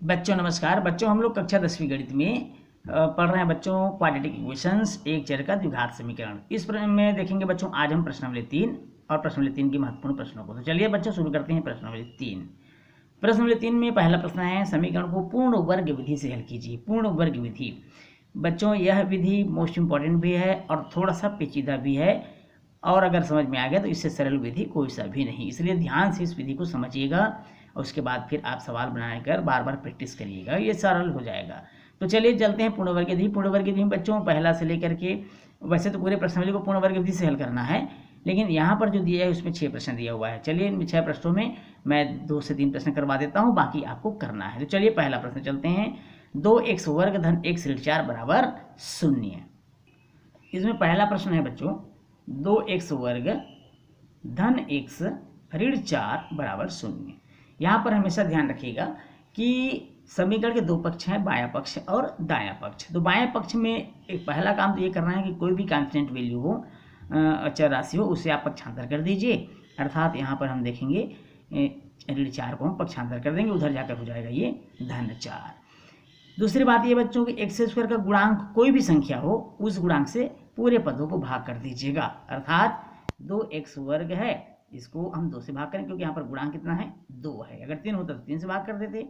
बच्चों नमस्कार। बच्चों हम लोग कक्षा 10वीं गणित में पढ़ रहे हैं बच्चों क्वाड्रेटिक इक्वेशंस, एक चर का द्विघात समीकरण। इस प्रश्न में देखेंगे बच्चों आज हम प्रश्न नंबर 3 और प्रश्न नंबर 3 की महत्वपूर्ण प्रश्नों को। तो चलिए बच्चों शुरू करते हैं प्रश्न नंबर 3। प्रश्न नंबर 3 में पहला प्रश्न है, समीकरण को पूर्ण वर्ग विधि से हल कीजिए। पूर्ण वर्ग विधि बच्चों यह विधि मोस्ट इंपॉर्टेंट भी है और थोड़ा सा पेचीदा भी है, और अगर समझ में आ गया तो इससे सरल विधि कोई सा भी नहीं, इसलिए ध्यान से इस विधि को समझिएगा और उसके बाद फिर आप सवाल बनाने कर बार बार प्रैक्टिस करिएगा, ये सरल हो जाएगा। तो चलिए चलते हैं पूर्ण वर्ग विधि। पूर्ण वर्ग विधि में बच्चों पहला से लेकर के, वैसे तो पूरे प्रश्नावली को पूर्ण वर्ग विधि से हल करना है, लेकिन यहाँ पर जो दिया है उसमें 6 प्रश्न दिया हुआ है। चलिए इन 6 प्रश्नों में मैं 2 से 3 प्रश्न करवा देता हूँ, बाकी आपको करना है। तो चलिए पहला प्रश्न चलते हैं, 2x वर्ग धन x ऋण 4 बराबर 0। इसमें पहला प्रश्न है बच्चों, 2x वर्ग धन x ऋण 4 बराबर 0। यहाँ पर हमेशा ध्यान रखिएगा कि समीकरण के दो पक्ष हैं, बायां पक्ष और दायां पक्ष। तो बाएं पक्ष में एक पहला काम तो ये करना है कि कोई भी कांस्टेंट वैल्यू हो, अचर राशि हो, उसे आप पक्षांतर कर दीजिए। अर्थात यहाँ पर हम देखेंगे ऋण 4 को हम पक्षांतर कर देंगे, उधर जाकर हो जाएगा ये धन 4। दूसरी बात ये बच्चों कि एक्स स्क्वायर का गुणांक कोई भी संख्या हो, उस गुणांक से पूरे पदों को भाग कर दीजिएगा। अर्थात 2x वर्ग है, इसको हम 2 से भाग करें क्योंकि यहाँ पर गुणांक कितना है, 2 है। अगर 3 होता तो 3 से भाग कर देते।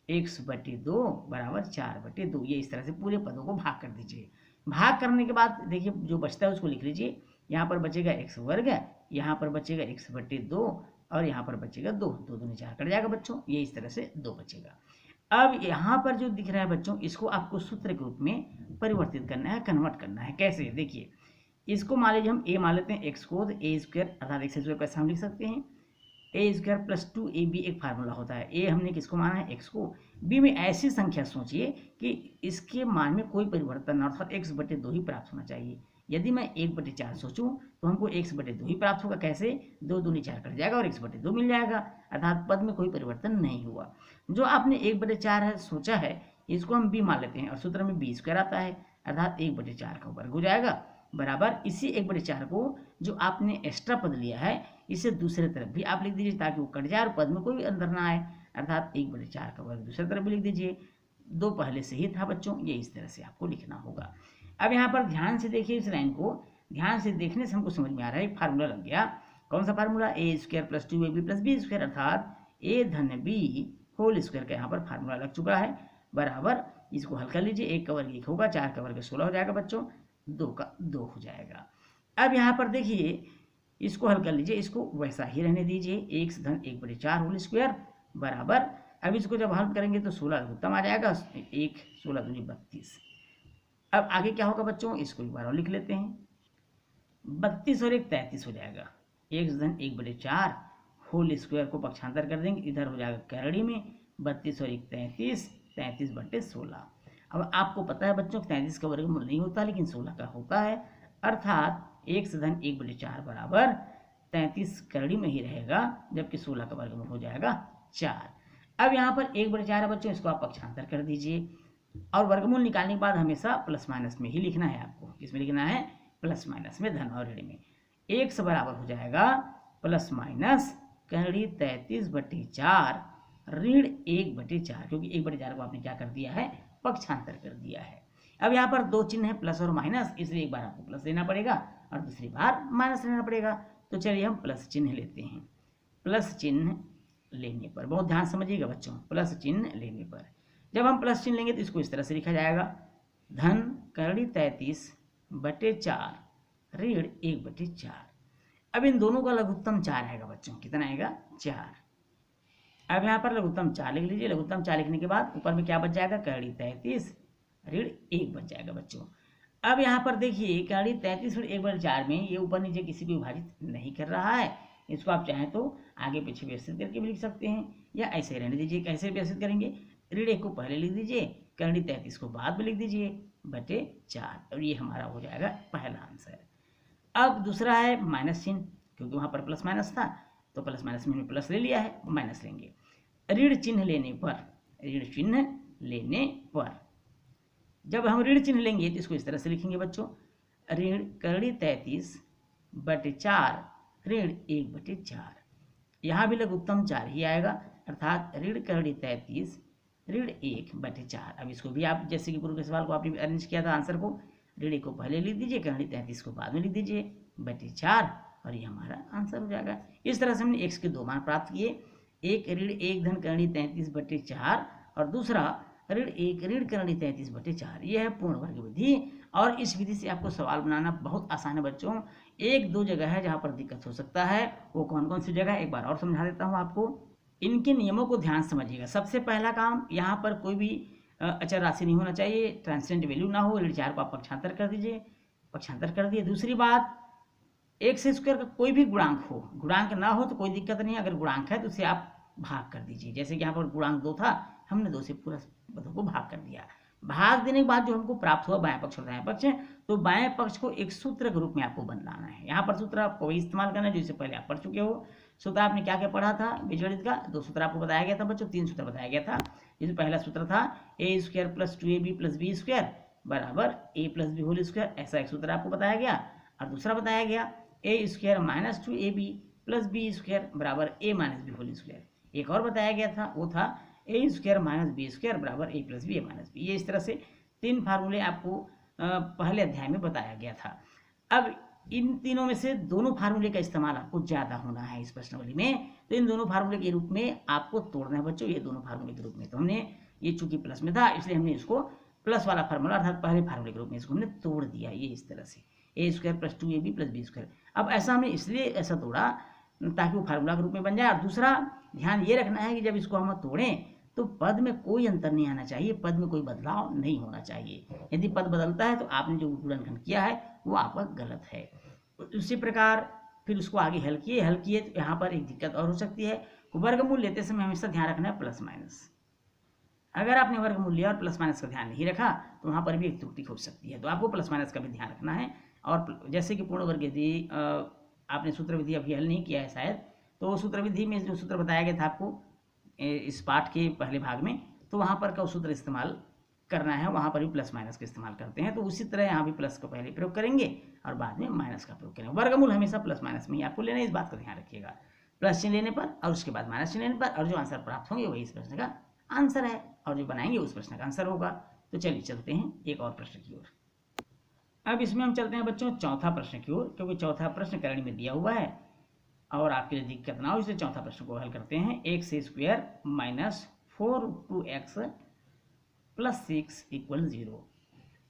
x/2 बराबर 4/2, ये इस तरह से पूरे पदों को भाग कर दीजिए। भाग करने के बाद देखिए जो बचता है उसको लिख लीजिए। यहाँ पर बचेगा x वर्ग, यहाँ पर बचेगा x/2 और यहाँ पर बचेगा 2, 2 दूनी 4 कट जाएगा बच्चों, ये इस तरह से 2 बचेगा। अब यहाँ पर जो दिख रहा है बच्चों, इसको आपको सूत्र के रूप में परिवर्तित करना है, कन्वर्ट करना है। कैसे, देखिए इसको मान लीजिए हम a मान लेते हैं, x को, तो a स्क्वायर अर्थात x स्क्वायर कैसे हम लिख सकते हैं, a स्क्वायर प्लस 2ab एक फार्मूला होता है। a हमने किसको माना है, x को। b में ऐसी संख्या सोचिए कि इसके मान में कोई परिवर्तन न, अर्थात x/2 ही प्राप्त होना चाहिए। यदि मैं 1/4 सोचूं तो हमको x/2 ही प्राप्त होगा। कैसे, 2 दूनी 4 कट जाएगा और x/2 मिल जाएगा, अर्थात पद में कोई परिवर्तन नहीं हुआ। जो आपने 1/4 है सोचा है, इसको हम b मान लेते हैं और सूत्र में b स्क्वायर आता है, अर्थात 1/4 का वर्ग हो जाएगा बराबर इसी 1/4 को जो आपने एक्स्ट्रा पद लिया है इसे दूसरे तरफ भी आप लिख दीजिए ताकि वो कट जाए और पद में कोई अंदर ना आए, अर्थात 1/4 का वर्ग दूसरी तरफ भी लिख दीजिए। 2 पहले से ही था बच्चों, ये इस तरह से आपको लिखना होगा। अब यहाँ पर ध्यान से देखिए, इस लाइन को ध्यान से देखने से हमको समझ में आ रहा है, एक फार्मूला लग गया। कौन सा formula, a square plus 2ab plus b square, अर्थात a धन b होल स्क्वायर का यहाँ पर फार्मूला लग चुका है बराबर। इसको हल कर लीजिए, 1 का वर्ग 1 होगा, 4 का वर्ग 16 हो जाएगा बच्चों, 2 का 2 हो जाएगा। अब यहाँ पर देखिए इसको हल कर लीजिए, इसको वैसा ही रहने दीजिए, x धन 1/4 होल स्क्वायर बराबर। अब इसको जब हल करेंगे तो 16 उत्तम आ जाएगा, 1 16 दूनी 32। अब आगे क्या होगा बच्चों, इसको एक बार और लिख लेते हैं, 32 और 1 33 हो जाएगा। x धन 1/4 होल स्क्वायर को पक्षांतर कर देंगे, इधर हो जाएगा कैरड़ी में 32 और 1 33, 33/16। अब आपको पता है बच्चों 33 का वर्गमूल नहीं होता लेकिन 16 का होता है, अर्थात x धन 1/4 बराबर 33 करड़ी में ही रहेगा, जबकि 16 का वर्गमूल हो जाएगा 4। अब यहाँ पर 1/4 है बच्चों, इसको आप पक्षांतर कर दीजिए और वर्गमूल निकालने के बाद हमेशा प्लस माइनस में ही लिखना है आपको। किसमें लिखना है, प्लस माइनस में, धन और ऋण में। x बराबर हो जाएगा प्लस माइनस करड़ी 33/4 ऋण 1/4, क्योंकि 1/4 को आपने क्या कर दिया है, पक्षांतर कर दिया है। अब यहाँ पर 2 चिन्ह है प्लस और माइनस, इसलिए एक बार आपको प्लस लेना पड़ेगा और दूसरी बार माइनस लेना पड़ेगा। तो चलिए हम प्लस चिन्ह लेते हैं। प्लस चिन्ह लेने पर बहुत ध्यान समझिएगा बच्चों, प्लस चिन्ह लेने पर जब हम प्लस चिन्ह लेंगे तो इसको इस तरह से लिखा जाएगा, धन करड़ी 33/4 ऋण 1/4। अब इन दोनों का लघुत्तम 4 आएगा बच्चों, कितना आएगा, 4। अब यहाँ पर लघुत्तम 4 लिख लीजिए। लघुत्तम 4 लिखने के बाद ऊपर में क्या बच जाएगा, करड़ी 33 ऋण 1 बच जाएगा बच्चों। अब यहाँ पर देखिए करड़ी 33 ऋण 1/4 में ये ऊपर नीचे किसी को विभाजित नहीं कर रहा है, इसको आप चाहें तो आगे पीछे व्यवस्थित करके भी लिख सकते हैं या ऐसे रहने दीजिए। कैसे व्यवस्थित करेंगे, ऋण 1 को पहले लिख दीजिए, करड़ी 33 को बाद में लिख दीजिए /4, और ये हमारा हो जाएगा पहला आंसर। अब दूसरा है माइनस चिन्ह, क्योंकि वहाँ पर प्लस माइनस था तो प्लस माइनस में प्लस ले लिया है, माइनस लेंगे। ऋण चिन्ह लेने पर, ऋण चिन्ह लेने पर जब हम ऋण चिन्ह लेंगे तो इसको इस तरह से लिखेंगे बच्चों, ऋण करड़ी 33/4 ऋण 1/4। यहाँ भी लघुत्तम 4 ही आएगा, अर्थात ऋण करड़ी 33 1/4। अब इसको भी आप जैसे कि पूर्व के सवाल को आपने अरेंज किया था आंसर को, ऋण 1 को पहले लिख दीजिए, कर्ण 33 को बाद में लिख दीजिए /4 और ये हमारा आंसर हो जाएगा। इस तरह से हमने x के दो मान प्राप्त किए, एक ऋण 1 धन कर्ण 33/4 और दूसरा ऋण 1 ऋण कर्ण 33/4। यह है पूर्ण वर्ग विधि और इस विधि से आपको सवाल बनाना बहुत आसान है बच्चों। एक दो जगह है जहाँ पर दिक्कत हो सकता है, वो कौन कौन सी जगह है एक बार और समझा देता हूँ आपको। इनके नियमों को ध्यान समझिएगा। सबसे पहला काम, यहाँ पर कोई भी अचर राशि नहीं होना चाहिए, ट्रांसेंडेंट वैल्यू ना हो, ऋण 4 को आप पक्षांतर कर दीजिए, पक्षांतर कर दिए। दूसरी बात, एक्स स्क्वायर का कोई भी गुणांक हो, गुणांक ना हो तो कोई दिक्कत नहीं, अगर गुणांक है तो उसे आप भाग कर दीजिए। जैसे कि यहाँ पर गुणांक 2 था, हमने 2 से पूरा पदों को भाग कर दिया। भाग देने के बाद जो हमको प्राप्त हुआ बाएं पक्ष और दाएं पक्ष है, तो बाएं पक्ष को एक सूत्र के रूप में आपको बनाना है। यहाँ पर सूत्र आपको वही इस्तेमाल करना है जो इससे पहले आप पढ़ चुके हो। सूत्र आपने क्या क्या पढ़ा था बीजगणित का, 2 सूत्र आपको बताया गया था बच्चों, 3 सूत्र बताया गया था। जिसमें पहला सूत्र था a² + 2ab + b² बराबर a + b होल स्क्वायर, ऐसा एक सूत्र आपको बताया गया। और दूसरा बताया गया a² - 2ab + b² बराबर a - b होल स्क्वायर। एक और बताया गया था, वो था a² - b² बराबर a + b a - b। ये इस तरह से 3 फार्मूले आपको पहले अध्याय में बताया गया था। अब इन तीनों में से दोनों फार्मूले का इस्तेमाल आपको ज़्यादा होना है इस प्रश्नावली में, तो इन दोनों फार्मूले के रूप में आपको तोड़ना है बच्चों। ये दोनों फार्मूले के रूप में, तो हमने ये चूंकि प्लस में था इसलिए हमने इसको प्लस वाला फार्मूला अर्थात पहले फार्मूले के रूप में इसको हमने तोड़ दिया, ये इस तरह से a² + 2ab + b²। अब ऐसा हमने इसलिए ऐसा तोड़ा ताकि वो फार्मूला के रूप में बन जाए। और दूसरा ध्यान ये रखना है कि जब इसको हम तोड़ें तो पद में कोई अंतर नहीं आना चाहिए, पद में कोई बदलाव नहीं होना चाहिए। यदि पद बदलता है तो आपने जो गुणनखंड किया है वो आपका गलत है। उसी प्रकार फिर उसको आगे हल किए तो यहाँ पर एक दिक्कत और हो सकती है, वर्गमूल लेते समय हमेशा ध्यान रखना है प्लस माइनस। अगर आपने वर्गमूल लिया और प्लस माइनस का ध्यान नहीं रखा तो वहाँ पर भी एक त्रुटि हो सकती है, तो आपको प्लस माइनस का भी ध्यान रखना है। और जैसे कि पूर्ण वर्ग विधि आपने सूत्र विधि अभी हल नहीं किया है शायद, तो सूत्र विधि में जो सूत्र बताया गया था आपको इस पाठ के पहले भाग में, तो वहाँ पर का सूत्र इस्तेमाल करना है, वहाँ पर भी प्लस माइनस का इस्तेमाल करते हैं। तो उसी तरह यहाँ भी प्लस का पहले प्रयोग करेंगे और बाद में माइनस का प्रयोग करेंगे। वर्गमूल हमेशा प्लस माइनस में ही आपको लेना है, इस बात का ध्यान रखिएगा। प्लस चिन्ह लेने पर और उसके बाद माइनस चिन्ह लेने पर, और जो आंसर प्राप्त होंगे वही इस प्रश्न का आंसर है, और जो बनाएंगे उस प्रश्न का आंसर होगा। तो चलिए चलते हैं एक और प्रश्न की ओर। अब इसमें हम चलते हैं बच्चों चौथा प्रश्न की ओर, क्योंकि चौथा प्रश्न करणी में दिया हुआ है और आपके लिए दिक्कत ना हो इसलिए चौथा प्रश्न को हल करते हैं। x² - 4x + 6 = 0।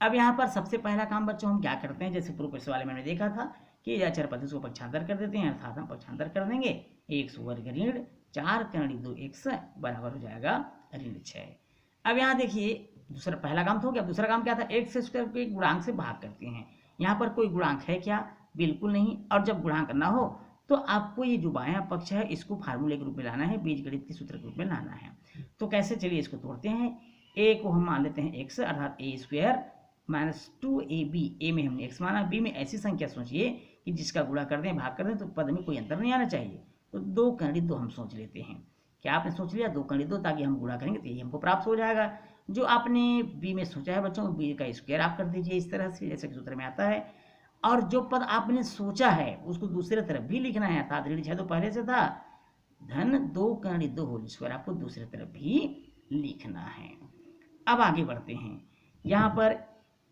अब यहाँ पर सबसे पहला काम बच्चों हम क्या करते हैं, जैसे पूर्व वाले में हमने देखा था कि अचर पद को पक्षांतर कर देते हैं, अर्थात हम पक्षांतर कर देंगे x² ऋण 4 कर्ण 2x बराबर हो जाएगा ऋण 6। अब यहाँ देखिए दूसरा पहला काम तो हो गया, दूसरा काम क्या था, x² को एक गुणांक से भाग करते हैं। यहाँ पर कोई गुणांक है क्या, बिल्कुल नहीं। और जब गुणांक ना हो तो आपको ये जो बायां पक्ष है इसको फार्मूले के रूप में लाना है, बीजगणित के सूत्र के रूप में लाना है। तो कैसे, चलिए इसको तोड़ते हैं। a को हम मान लेते हैं x अर्थात a² - 2ab, a में हमने x माना, b में ऐसी संख्या सोचिए कि जिसका गुणा कर दें भाग कर दें तो पद में कोई अंतर नहीं आना चाहिए। तो 2 कर्ण 2 हम सोच लेते हैं। क्या आपने सोच लिया 2 कर्ण 2, ताकि हम गुणा करेंगे तो यही हमको प्राप्त हो जाएगा। जो आपने b में सोचा है बच्चों, b का स्क्वायर आप कर दीजिए इस तरह से जैसे कि सूत्र में आता है। और जो पद आपने सोचा है उसको दूसरे तरफ भी लिखना है, अर्थात ऋण 6 तो पहले से था, धन 2 कर्ण 2 होल स्क्वायर आपको दूसरे तरफ भी लिखना है। अब आगे बढ़ते हैं। यहाँ पर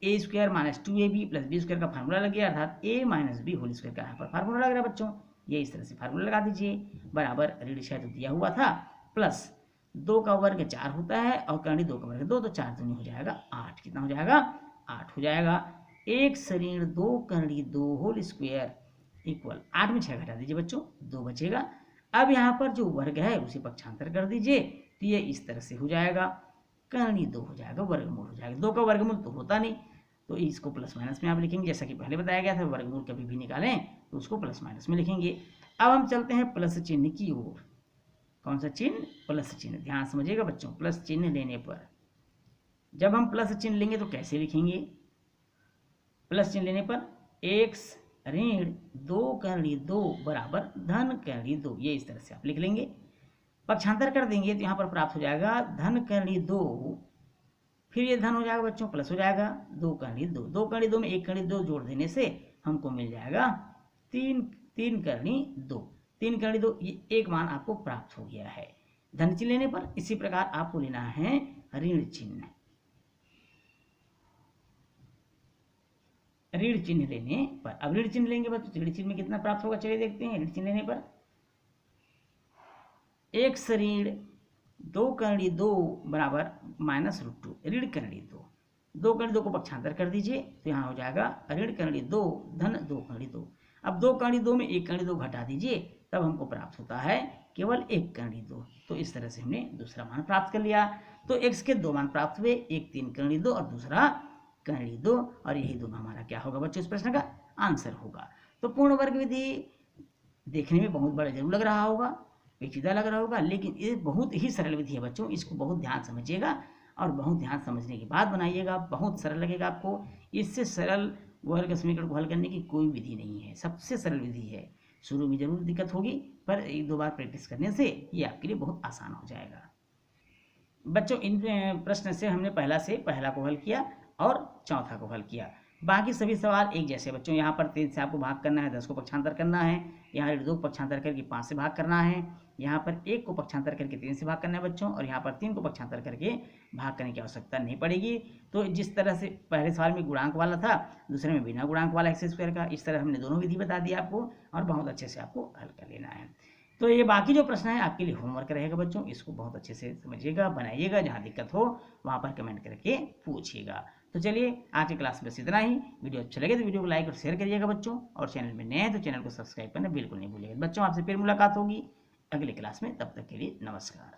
a² - 2ab + b² का फार्मूला लग गया, अर्थात a - b होल स्क्वायर का यहाँ पर फार्मूला लग रहा है बच्चों। ये इस तरह से फार्मूला लगा दीजिए, बराबर ऋण 6 तो दिया हुआ था प्लस 2 का वर्ग 4 होता है और कर्ण 2 का वर्ग 2, तो 4 दूनी हो जाएगा 8। कितना हो जाएगा, 8 हो जाएगा। 1 ऋण 2 कर्ण 2 होल स्क्वायर इक्वल 8 में 6 घटा दीजिए बच्चों, 2 बचेगा। अब यहाँ पर जो वर्ग है उसे पक्षांतर कर दीजिए, तो ये इस तरह से हो जाएगा, कर्ण 2 हो जाएगा, वर्गमूल हो जाएगा। 2 का वर्गमूल तो होता नहीं, तो इसको प्लस माइनस में आप लिखेंगे, जैसा कि पहले बताया गया था। वर्गमूल कभी भी निकालें तो उसको प्लस माइनस में लिखेंगे। अब हम चलते हैं प्लस चिन्ह की ओर। कौन सा चिन्ह, प्लस चिन्ह। ध्यान समझिएगा बच्चों, प्लस चिन्ह लेने पर, जब हम प्लस चिन्ह लेंगे तो कैसे लिखेंगे। प्लस चिन्ह लेने पर x ऋण 2 कर्ण 2 बराबर धन कर्ण 2, ये इस तरह से आप लिख लेंगे। पक्षांतर कर देंगे तो यहाँ पर प्राप्त हो जाएगा धन कर्ण 2, फिर ये धन हो जाएगा बच्चों, प्लस हो जाएगा 2 कर्ण 2। 2 कर्ण 2 में 1 कर्ण 2 जोड़ देने से हमको मिल जाएगा 3 कर्ण 2। 3 कर्ण 2, ये एक मान आपको प्राप्त हो गया है धन चिन्ह लेने पर। इसी प्रकार आपको लेना है ऋण चिन्ह। ऋण चिन्ह लेने पर, अब ऋण चिन्ह लेंगे बच्चों, ऋण चिन्ह में कितना प्राप्त होगा, चलिए देखते हैं। ऋण चिन्ह लेने पर x ऋण 2 करणी 2 बराबर -√2, ऋण करणी 2, 2 करणी 2 को पक्षांतर कर दीजिए तो यहाँ हो जाएगा ऋण करणी 2 धन 2 करणी 2। अब 2 करणी 2 में 1 करणी 2 घटा दीजिए, तब हमको प्राप्त होता है केवल 1 करणी 2। तो इस तरह से हमने दूसरा मान प्राप्त कर लिया। तो x के 2 मान प्राप्त हुए, एक 3 करणी 2 और दूसरा करणी 2, और यही दोनों हमारा क्या होगा बच्चों, इस प्रश्न का आंसर होगा। तो पूर्ण वर्ग विधि देखने में बहुत बड़ा जरूर लग रहा होगा, पेचीदा लग रहा होगा, लेकिन ये बहुत ही सरल विधि है बच्चों। इसको बहुत ध्यान समझिएगा और बहुत ध्यान समझने के बाद बनाइएगा, बहुत सरल लगेगा आपको। इससे सरल वर्ग समीकरण को हल करने की कोई विधि नहीं है, सबसे सरल विधि है। शुरू में जरूर दिक्कत होगी, पर 1-2 बार प्रैक्टिस करने से ये आपके लिए बहुत आसान हो जाएगा बच्चों। इन प्रश्न से हमने पहला को हल किया और चौथा को हल किया। बाकी सभी सवाल एक जैसे बच्चों। यहाँ पर 3 से आपको भाग करना है, 10 को पक्षांतर करना है, यहाँ 2 को पक्षांतर करके 5 से भाग करना है, यहाँ पर 1 को पक्षांतर करके 3 से भाग करना है बच्चों, और यहाँ पर 3 को पक्षांतर करके भाग करने की आवश्यकता नहीं पड़ेगी। तो जिस तरह से पहले सवाल में गुणांक वाला था, दूसरे में बिना गुणांक वाला x² का, इस तरह हमने दोनों विधि बता दी आपको, और बहुत अच्छे से आपको हल कर लेना है। तो ये बाकी जो प्रश्न है आपके लिए होमवर्क रहेगा बच्चों, इसको बहुत अच्छे से समझिएगा, बनाइएगा। जहाँ दिक्कत हो वहाँ पर कमेंट करके पूछिएगा। तो चलिए आज की क्लास में बस इतना ही। वीडियो अच्छा लगे तो वीडियो को लाइक और शेयर करिएगा बच्चों, और चैनल में नए हैं तो चैनल को सब्सक्राइब करना बिल्कुल नहीं भूलिएगा बच्चों। आपसे फिर मुलाकात होगी अगली क्लास में, तब तक के लिए नमस्कार।